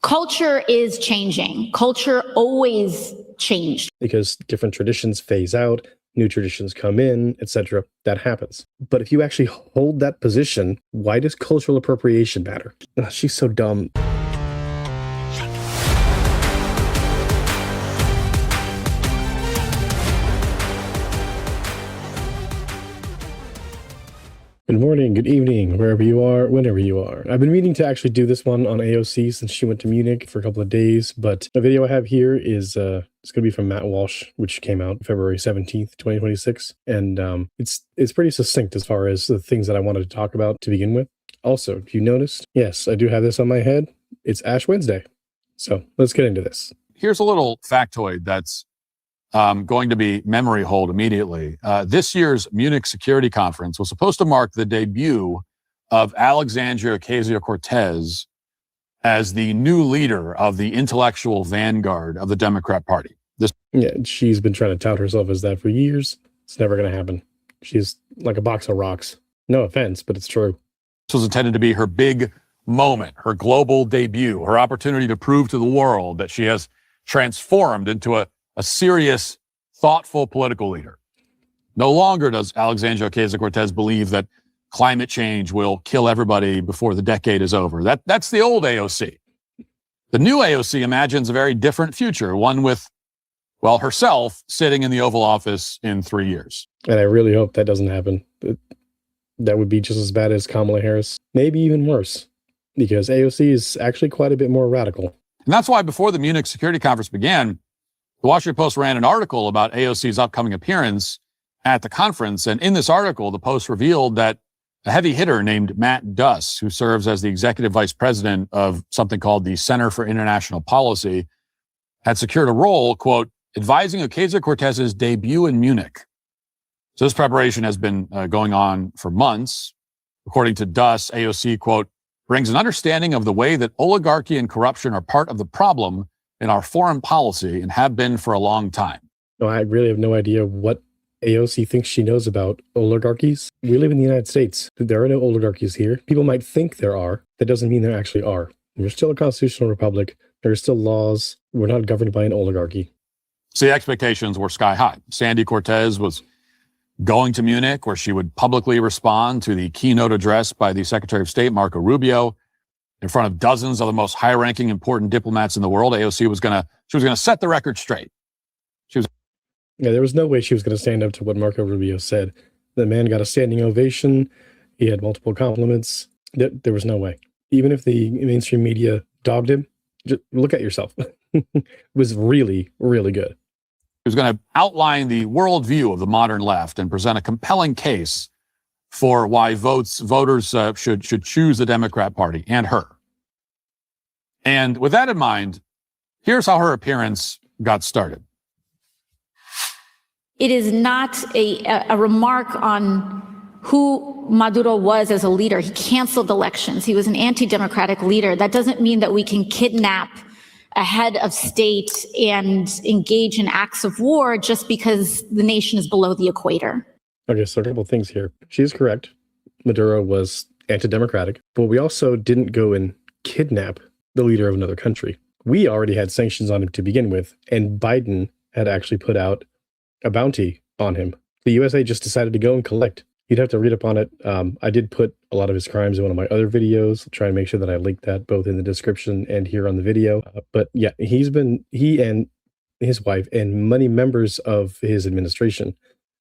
Culture is changing. Culture always changed. Because different traditions phase out, new traditions come in, etc. That happens. But if you actually hold that position, why does cultural appropriation matter? Ugh, she's so dumb. Good morning, good evening, wherever you are, whenever you are. I've been meaning to actually do this one on AOC since she went to Munich for a couple of days, but the video I have here is it's going to be from Matt Walsh, which came out February 17th, 2026, and it's pretty succinct as far as the things that I wanted to talk about to begin with. Also, if you noticed, yes, I do have this on my head. It's Ash Wednesday. So let's get into this. Here's a little factoid that's going to be memory hold immediately. This year's Munich Security Conference was supposed to mark the debut of Alexandria Ocasio-Cortez as the new leader of the intellectual vanguard of the Democrat Party. Yeah, she's been trying to tout herself as that for years. It's never going to happen. She's like a box of rocks. No offense, but it's true. This was intended to be her big moment, her global debut, her opportunity to prove to the world that she has transformed into a serious, thoughtful political leader. No longer does Alexandria Ocasio-Cortez believe that climate change will kill everybody before the decade is over. That's the old AOC. The new AOC imagines a very different future, one with, well, herself sitting in the Oval Office in 3 years. And I really hope that doesn't happen. That would be just as bad as Kamala Harris, maybe even worse, because AOC is actually quite a bit more radical. And that's why before the Munich Security Conference began, the Washington Post ran an article about AOC's upcoming appearance at the conference. And in this article, the Post revealed that a heavy hitter named Matt Duss, who serves as the executive vice president of something called the Center for International Policy, had secured a role, quote, advising Ocasio-Cortez's debut in Munich. So this preparation has been going on for months. According to Duss, AOC, quote, brings an understanding of the way that oligarchy and corruption are part of the problem in our foreign policy and have been for a long time. No, I really have no idea what AOC thinks she knows about oligarchies. We live in the United States. There are no oligarchies here. People might think there are. That doesn't mean there actually are. We're still a constitutional republic. There are still laws. We're not governed by an oligarchy. See, expectations were sky high. Sandy Cortez was going to Munich, where she would publicly respond to the keynote address by the Secretary of State, Marco Rubio, in front of dozens of the most high-ranking, important diplomats in the world. AOC was gonna set the record straight. Yeah, there was no way she was gonna stand up to what Marco Rubio said. The man got a standing ovation. He had multiple compliments. There was no way. Even if the mainstream media dogged him, just look at yourself. It was really, really good. He was going to outline the worldview of the modern left and present a compelling case for why voters should choose the Democrat Party and her. And with that in mind, here's how her appearance got started. It is not a remark on who Maduro was as a leader. He canceled elections. He was an anti-democratic leader. That doesn't mean that we can kidnap a head of state and engage in acts of war just because the nation is below the equator. Okay, so a couple of things here. She is correct. Maduro was anti-democratic, but we also didn't go and kidnap the leader of another country. We already had sanctions on him to begin with, and Biden had actually put out a bounty on him. The USA just decided to go and collect. You'd have to read up on it. I did put a lot of his crimes in one of my other videos. I'll try and make sure that I link that both in the description and here on the video. But yeah, he and his wife and many members of his administration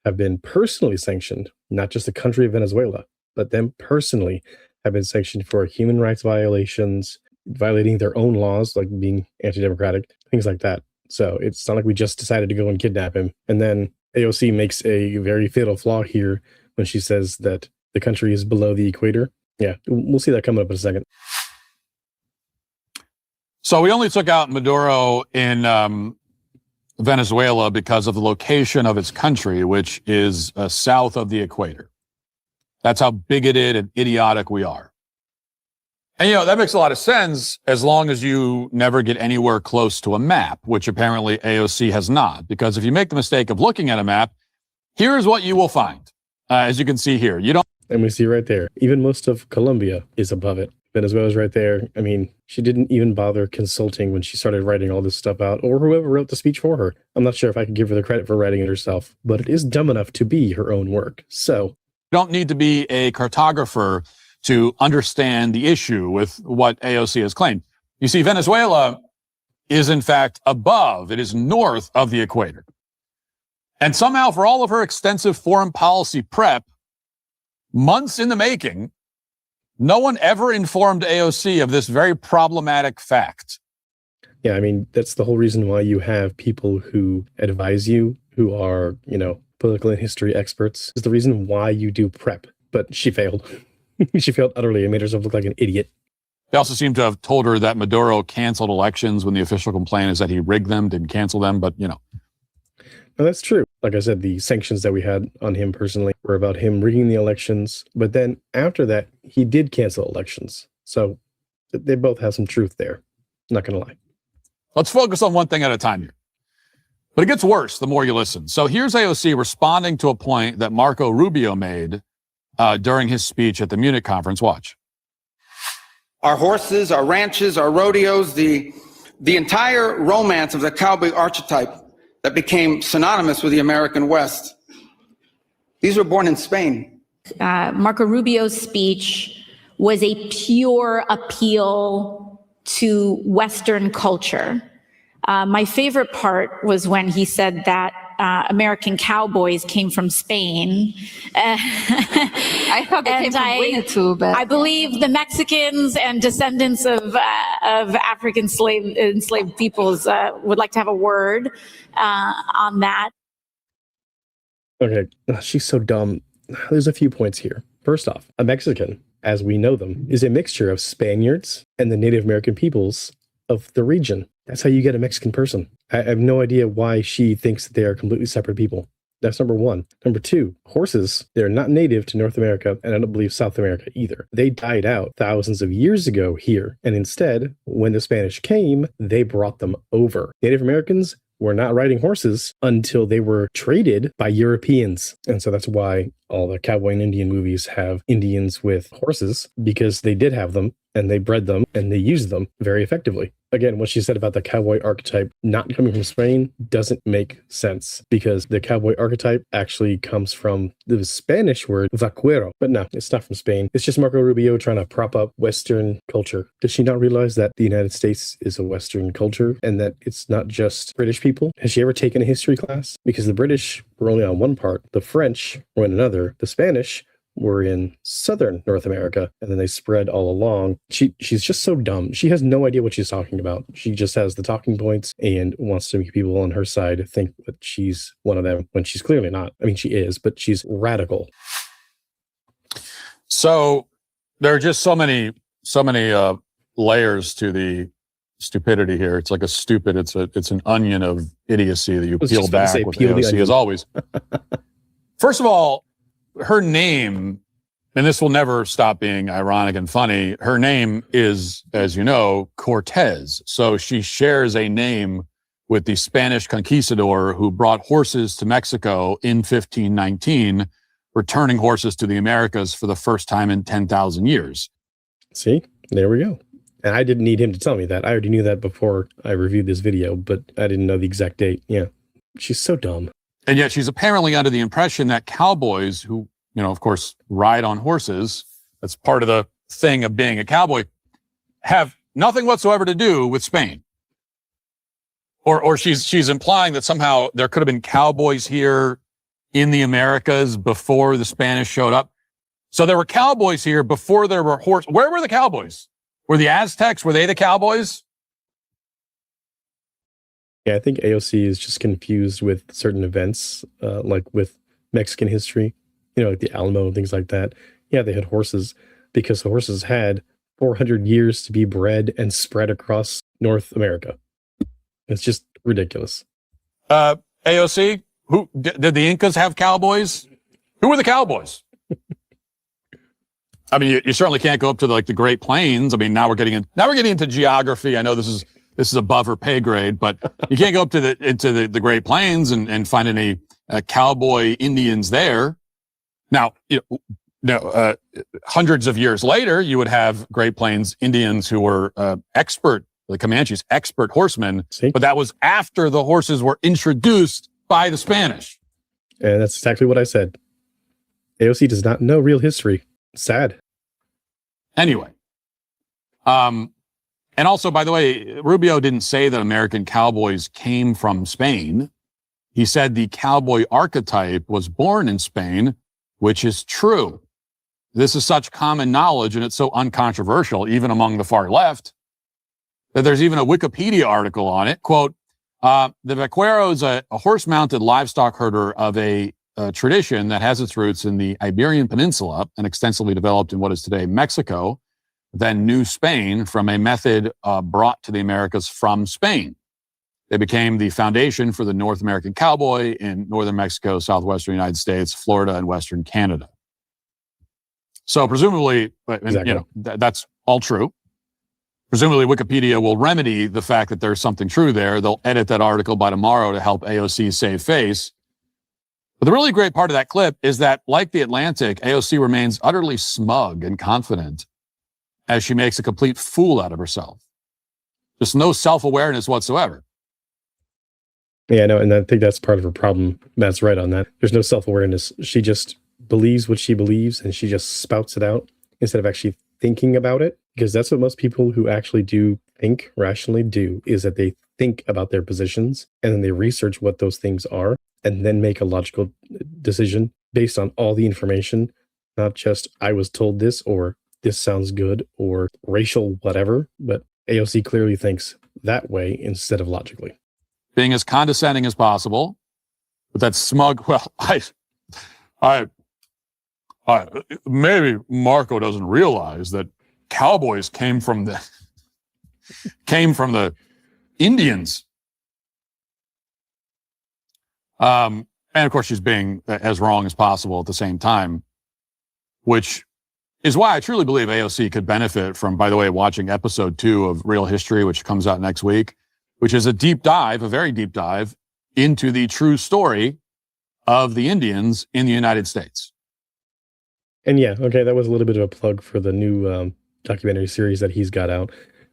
have been personally sanctioned, not just the country of Venezuela, but them personally have been sanctioned for human rights violations, violating their own laws, like being anti-democratic, things like that. So it's not like we just decided to go and kidnap him. And then AOC makes a very fatal flaw here when she says that the country is below the equator. Yeah, we'll see that coming up in a second. So we only took out Maduro in Venezuela because of the location of its country, which is south of the equator. That's how bigoted and idiotic we are. And, that makes a lot of sense as long as you never get anywhere close to a map, which apparently AOC has not. Because if you make the mistake of looking at a map, here's what you will find. As you can see here, and we see right there, even most of Colombia is above it. Venezuela's right there. I mean, she didn't even bother consulting when she started writing all this stuff out, or whoever wrote the speech for her. I'm not sure if I could give her the credit for writing it herself, but it is dumb enough to be her own work. So You don't need to be a cartographer to understand the issue with what AOC has claimed. You see, Venezuela is in fact above, it is north of the equator. And somehow, for all of her extensive foreign policy prep, months in the making, no one ever informed AOC of this very problematic fact. yeah, I mean, that's the whole reason why you have people who advise you, who are, political and history experts, is the reason why you do prep. But she failed. She failed utterly and made herself look like an idiot. They also seem to have told her that Maduro canceled elections when the official complaint is that he rigged them, didn't cancel them, but No, that's true. Like I said, the sanctions that we had on him personally were about him rigging the elections. But then after that, he did cancel elections. So they both have some truth there. Not going to lie. let's focus on one thing at a time here. But it gets worse the more you listen. So here's AOC responding to a point that Marco Rubio made during his speech at the Munich conference. Watch. Our horses, our ranches, our rodeos, the entire romance of the cowboy archetype that became synonymous with the American West. These were born in Spain. Marco Rubio's speech was a pure appeal to Western culture. My favorite part was when he said that American cowboys came from Spain. I thought they came from Britain too, but I believe the Mexicans and descendants of African enslaved peoples would like to have a word on that. Okay, she's so dumb. There's a few points here. First off, a Mexican, as we know them, is a mixture of Spaniards and the Native American peoples of the region. That's how you get a Mexican person. I have no idea why she thinks that they are completely separate people. That's number one. Number two, horses, they're not native to North America, and I don't believe South America either. They died out thousands of years ago here, and instead, when the Spanish came, they brought them over. Native Americans were not riding horses until they were traded by Europeans. And so that's why all the cowboy and Indian movies have Indians with horses, because they did have them, and they bred them, and they used them very effectively. Again, what she said about the cowboy archetype not coming from Spain doesn't make sense, because the cowboy archetype actually comes from the Spanish word vaquero. But no, it's not from Spain. It's just Marco Rubio trying to prop up Western culture. Does she not realize that the United States is a Western culture and that it's not just British people? Has she ever taken a history class? Because the British were only on one part, the French were in another, the Spanish were in southern North America, and then they spread all along. She's just so dumb. She has no idea what she's talking about. She just has the talking points and wants to make people on her side think that she's one of them when she's clearly not. I mean, she is, but she's radical. So there are just so many layers to the stupidity here. It's like it's an onion of idiocy that you peel back with AOC as always. First of all, her name, and this will never stop being ironic and funny, her name is, as you know, Cortez. So she shares a name with the Spanish conquistador who brought horses to Mexico in 1519, returning horses to the Americas for the first time in 10,000 years. See, there we go. And I didn't need him to tell me that. I already knew that before I reviewed this video, but I didn't know the exact date. Yeah, she's so dumb. And yet she's apparently under the impression that cowboys who, of course, ride on horses, that's part of the thing of being a cowboy, have nothing whatsoever to do with Spain. Or she's implying that somehow there could have been cowboys here in the Americas before the Spanish showed up. So there were cowboys here before there were horses. Where were the cowboys? Were the Aztecs, were they the cowboys? Yeah, I think AOC is just confused with certain events, like with Mexican history, like the Alamo and things like that. Yeah, they had horses because the horses had 400 years to be bred and spread across North America. It's just ridiculous. AOC, who did the Incas have cowboys? Who were the cowboys? I mean, you certainly can't go up to the Great Plains. I mean, now we're getting into geography. I know this is above her pay grade, but you can't go up to the Great Plains and find any cowboy Indians there. Now, hundreds of years later, you would have Great Plains Indians who were the Comanches, expert horsemen, but that was after the horses were introduced by the Spanish. And that's exactly what I said. AOC does not know real history. Sad. Anyway. And also, by the way, Rubio didn't say that American cowboys came from Spain. He said the cowboy archetype was born in Spain, which is true. This is such common knowledge, and it's so uncontroversial, even among the far left, that there's even a Wikipedia article on it. Quote, the vaquero is a horse-mounted livestock herder of a tradition that has its roots in the Iberian Peninsula and extensively developed in what is today Mexico, then New Spain, from a method brought to the Americas from Spain. They became the foundation for the North American cowboy in northern Mexico, southwestern United States, Florida, and western Canada. So presumably, exactly. That's all true. Presumably, Wikipedia will remedy the fact that there's something true there. They'll edit that article by tomorrow to help AOC save face. But the really great part of that clip is that, like the Atlantic, AOC remains utterly smug and confident as she makes a complete fool out of herself. Just no self-awareness whatsoever. Yeah, no, and I think that's part of her problem. Matt's right on that. There's no self-awareness. She just believes what she believes, and she just spouts it out instead of actually thinking about it. Because that's what most people who actually do think rationally do, is that they think about their positions, and then they research what those things are, and then make a logical decision based on all the information, not just, I was told this, or this sounds good, or racial whatever. But AOC clearly thinks that way instead of logically. Being as condescending as possible, but that smug, well, I maybe Marco doesn't realize that cowboys came from the Indians. And of course, she's being as wrong as possible at the same time, which is why I truly believe AOC could benefit from, by the way, watching episode 2 of Real History, which comes out next week, which is a deep dive, a very deep dive into the true story of the Indians in the United States. And yeah, okay, that was a little bit of a plug for the new documentary series that he's got out.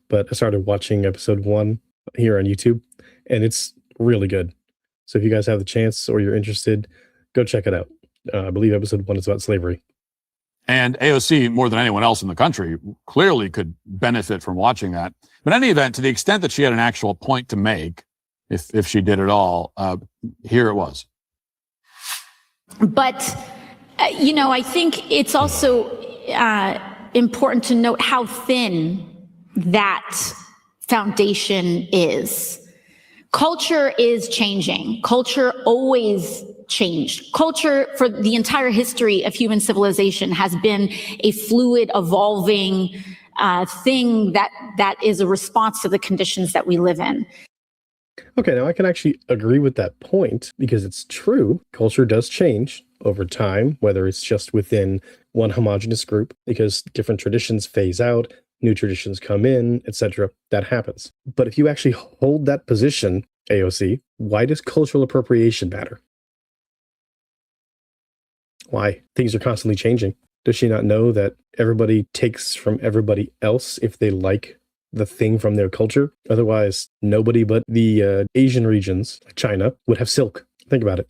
But I started watching episode 1 here on YouTube, and it's really good. So if you guys have the chance or you're interested, go check it out. I believe episode 1 is about slavery. And AOC, more than anyone else in the country, clearly could benefit from watching that. But in any event, to the extent that she had an actual point to make, if she did at all, here it was. But, I think it's also important to note how thin that foundation is. Culture is changing. Culture always changed. Culture for the entire history of human civilization has been a fluid, evolving thing that is a response to the conditions that we live in. Okay, now I can actually agree with that point because it's true. Culture does change over time, whether it's just within one homogenous group, because different traditions phase out, new traditions come in, etc. That happens. But if you actually hold that position, AOC, why does cultural appropriation matter? Why? Things are constantly changing. Does she not know that everybody takes from everybody else if they like the thing from their culture? Otherwise, nobody but the Asian regions, like China, would have silk. Think about it.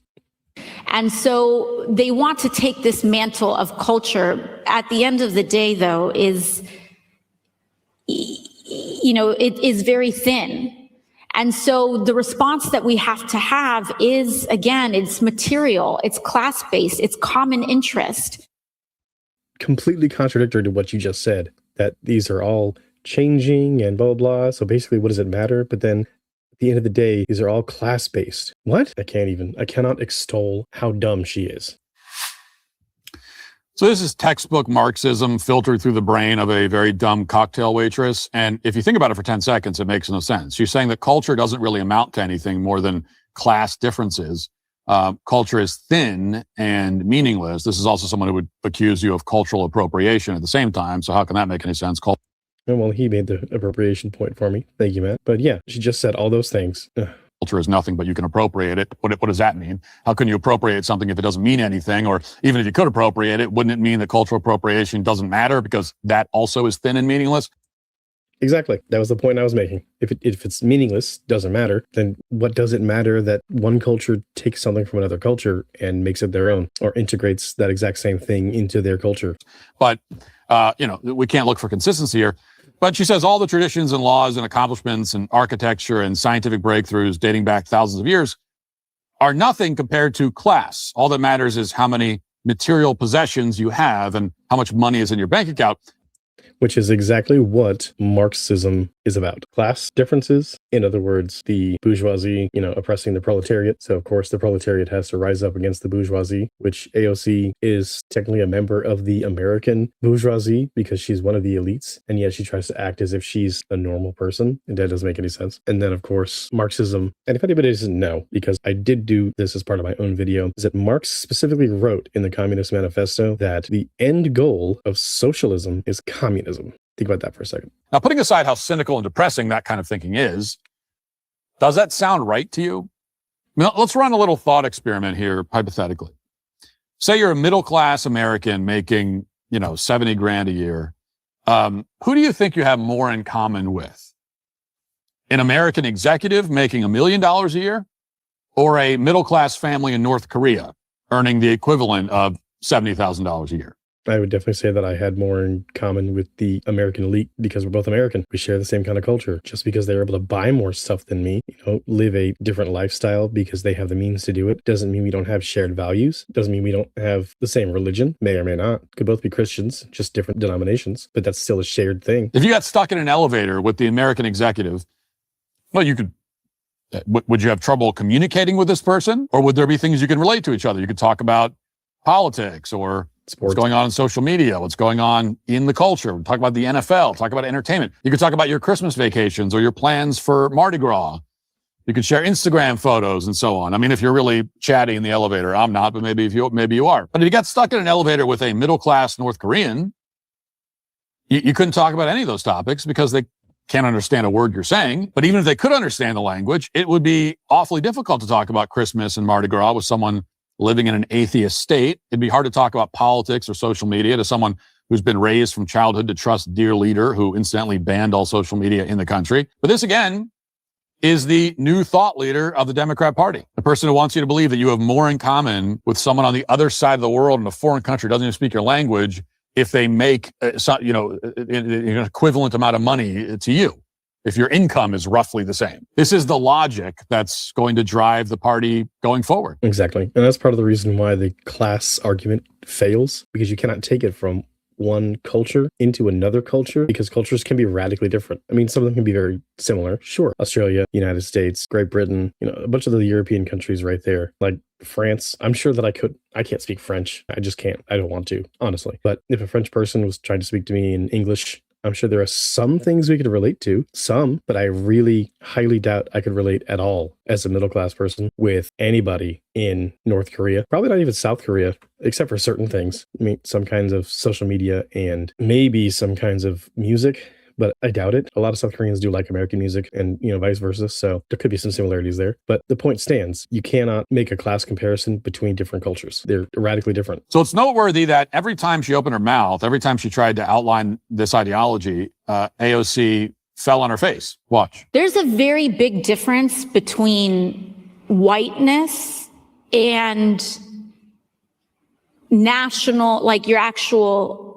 And so they want to take this mantle of culture. At the end of the day, though, it is very thin. And so the response that we have to have is, again, it's material, it's class-based, it's common interest. Completely contradictory to what you just said, that these are all changing and blah, blah, blah. So basically, what does it matter? But then at the end of the day, these are all class-based. What? I cannot extol how dumb she is. So this is textbook Marxism filtered through the brain of a very dumb cocktail waitress. And if you think about it for 10 seconds, it makes no sense. She's saying that culture doesn't really amount to anything more than class differences. Culture is thin and meaningless. This is also someone who would accuse you of cultural appropriation at the same time. So how can that make any sense? Well, he made the appropriation point for me. Thank you, Matt. But yeah, she just said all those things. culture is nothing, but you can appropriate it. What does that mean? How can you appropriate something if it doesn't mean anything? Or even if you could appropriate it, wouldn't it mean that cultural appropriation doesn't matter because that also is thin and meaningless? Exactly. That was the point I was making. If it's meaningless, doesn't matter, then what does it matter that one culture takes something from another culture and makes it their own or integrates that exact same thing into their culture? But, we can't look for consistency here. But she says all the traditions and laws and accomplishments and architecture and scientific breakthroughs dating back thousands of years are nothing compared to class. All that matters is how many material possessions you have and how much money is in your bank account. Which is exactly what Marxism is about. Class differences. In other words, the bourgeoisie, oppressing the proletariat. So, of course, the proletariat has to rise up against the bourgeoisie, which AOC is technically a member of the American bourgeoisie because she's one of the elites. And yet she tries to act as if she's a normal person. And that doesn't make any sense. And then, of course, Marxism. And if anybody doesn't know, because I did do this as part of my own video, is that Marx specifically wrote in the Communist Manifesto that the end goal of socialism is communism. Think about that for a second. Now, putting aside how cynical and depressing that kind of thinking is, does that sound right to you? Let's run a little thought experiment here, hypothetically. Say you're a middle-class American making, 70 grand a year. Who do you think you have more in common with? An American executive making $1 million a year, or a middle-class family in North Korea earning the equivalent of $70,000 a year? I would definitely say that I had more in common with the American elite because we're both American. We share the same kind of culture. Just because they're able to buy more stuff than me, live a different lifestyle because they have the means to do it, doesn't mean we don't have shared values. Doesn't mean we don't have the same religion, may or may not. Could both be Christians, just different denominations, but that's still a shared thing. If you got stuck in an elevator with the American executive, well, would you have trouble communicating with this person? Or would there be things you can relate to each other? You could talk about politics or sports, what's going on social media, what's going on in the culture. Talk about the NFL, talk about entertainment. You could talk about your Christmas vacations or your plans for Mardi Gras. You could share Instagram photos and so on. I mean, if you're really chatty in the elevator, I'm not, but maybe you are. But if you got stuck in an elevator with a middle-class North Korean, you couldn't talk about any of those topics because they can't understand a word you're saying. But even if they could understand the language, it would be awfully difficult to talk about Christmas and Mardi Gras with someone living in an atheist state. It'd be hard to talk about politics or social media to someone who's been raised from childhood to trust dear leader who incidentally banned all social media in the country. But this, again, is the new thought leader of the Democrat Party, the person who wants you to believe that you have more in common with someone on the other side of the world in a foreign country, doesn't even speak your language, if they make an equivalent amount of money to you, if your income is roughly the same. This is the logic that's going to drive the party going forward. Exactly. And that's part of the reason why the class argument fails, because you cannot take it from one culture into another culture, because cultures can be radically different. I mean, some of them can be very similar. Sure. Australia, United States, Great Britain, a bunch of the European countries right there. Like France, I'm sure that I can't speak French. I just can't. I don't want to, honestly. But if a French person was trying to speak to me in English, I'm sure there are some things we could relate to, but I really highly doubt I could relate at all as a middle-class person with anybody in North Korea. Probably not even South Korea, except for certain things. I mean, some kinds of social media and maybe some kinds of music, but I doubt it. A lot of South Koreans do like American music and, vice versa. So there could be some similarities there. But the point stands. You cannot make a class comparison between different cultures. They're radically different. So it's noteworthy that every time she opened her mouth, every time she tried to outline this ideology, AOC fell on her face. Watch. There's a very big difference between whiteness and national, like your actual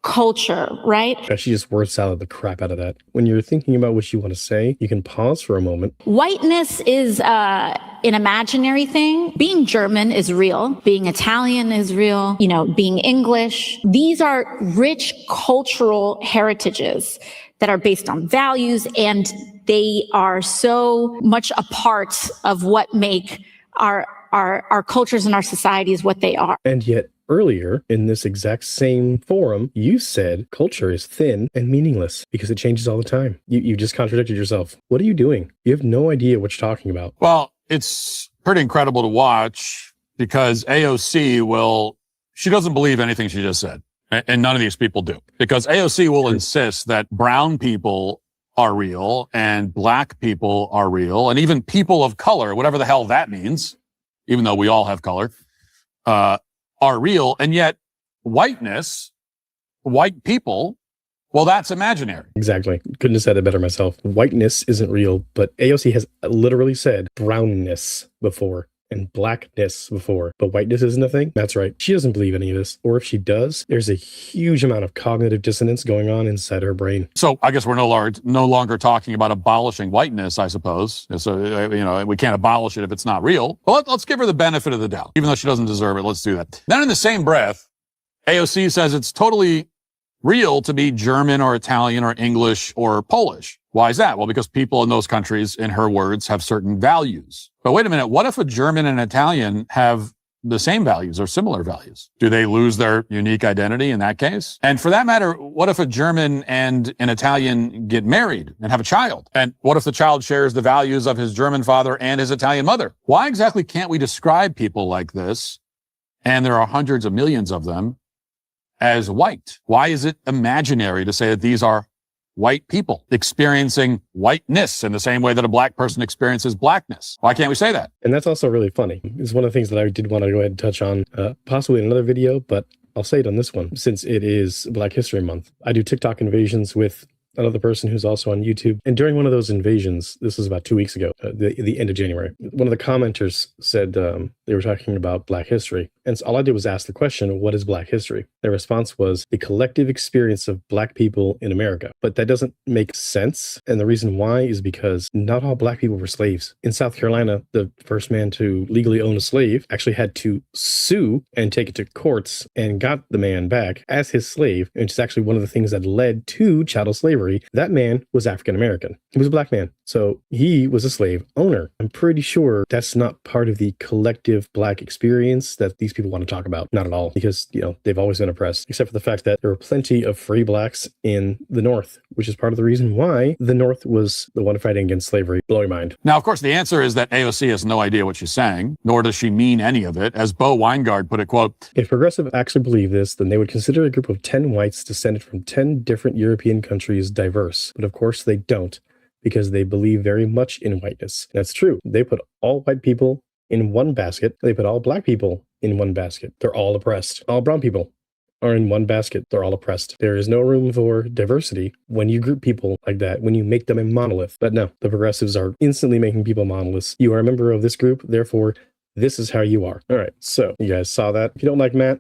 culture, right? She just word salad the crap out of that. When you're thinking about what you want to say, you can pause for a moment. Whiteness is an imaginary thing. Being German is real. Being Italian is real. Being English. These are rich cultural heritages that are based on values, and they are so much a part of what make our cultures and our societies what they are. And yet, earlier in this exact same forum, you said culture is thin and meaningless because it changes all the time. You just contradicted yourself. What are you doing? You have no idea what you're talking about. Well, it's pretty incredible to watch because AOC she doesn't believe anything she just said. And none of these people do. Because AOC will insist that brown people are real and black people are real and even people of color, whatever the hell that means, even though we all have color, are real. And yet whiteness, white people, well, that's imaginary. Exactly. Couldn't have said it better myself. Whiteness isn't real, but AOC has literally said brownness before and blackness before, but whiteness isn't a thing. That's right. She doesn't believe any of this. Or if she does, there's a huge amount of cognitive dissonance going on inside her brain. So I guess we're no longer talking about abolishing whiteness, I suppose. So, we can't abolish it if it's not real. But let's give her the benefit of the doubt. Even though she doesn't deserve it, let's do that. Then in the same breath, AOC says it's totally real to be German or Italian or English or Polish. Why is that? Well, because people in those countries, in her words, have certain values. But wait a minute, what if a German and Italian have the same values or similar values? Do they lose their unique identity in that case? And for that matter, what if a German and an Italian get married and have a child? And what if the child shares the values of his German father and his Italian mother? Why exactly can't we describe people like this, and there are hundreds of millions of them, as white? Why is it imaginary to say that these are white people experiencing whiteness in the same way that a black person experiences blackness? Why can't we say that? And that's also really funny. It's one of the things that I did want to go ahead and touch on, possibly in another video, but I'll say it on this one since it is Black History Month. I do TikTok invasions with another person who's also on YouTube. And during one of those invasions, this was about 2 weeks ago, the end of January, one of the commenters said they were talking about Black history. And so all I did was ask the question, what is Black history? Their response was the collective experience of Black people in America. But that doesn't make sense. And the reason why is because not all Black people were slaves. In South Carolina, the first man to legally own a slave actually had to sue and take it to courts and got the man back as his slave. And it's actually one of the things that led to chattel slavery. That man was African American. He was a Black man. So he was a slave owner. I'm pretty sure that's not part of the collective Black experience that these people want to talk about. Not at all, because, they've always been oppressed, except for the fact that there were plenty of free Blacks in the North, which is part of the reason why the North was the one fighting against slavery. Blow your mind. Now, of course, the answer is that AOC has no idea what she's saying, nor does she mean any of it. As Bo Weingard put it, quote, if progressives actually believe this, then they would consider a group of 10 whites descended from 10 different European countries diverse. But of course they don't, because they believe very much in whiteness. That's true. They put all white people in one basket. They put all Black people in one basket. They're all oppressed. All brown people are in one basket. They're all oppressed. There is no room for diversity when you group people like that, when you make them a monolith. But no, the progressives are instantly making people monoliths. You are a member of this group, therefore this is how you are. All right, so you guys saw that. If you don't like Matt,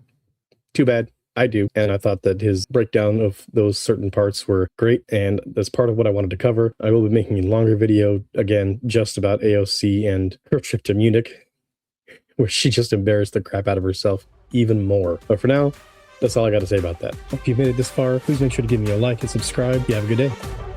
too bad. I do. And I thought that his breakdown of those certain parts were great. And that's part of what I wanted to cover. I will be making a longer video, again, just about AOC and her trip to Munich, where she just embarrassed the crap out of herself even more. But for now, that's all I got to say about that. If you've made it this far, please make sure to give me a like and subscribe. You have a good day.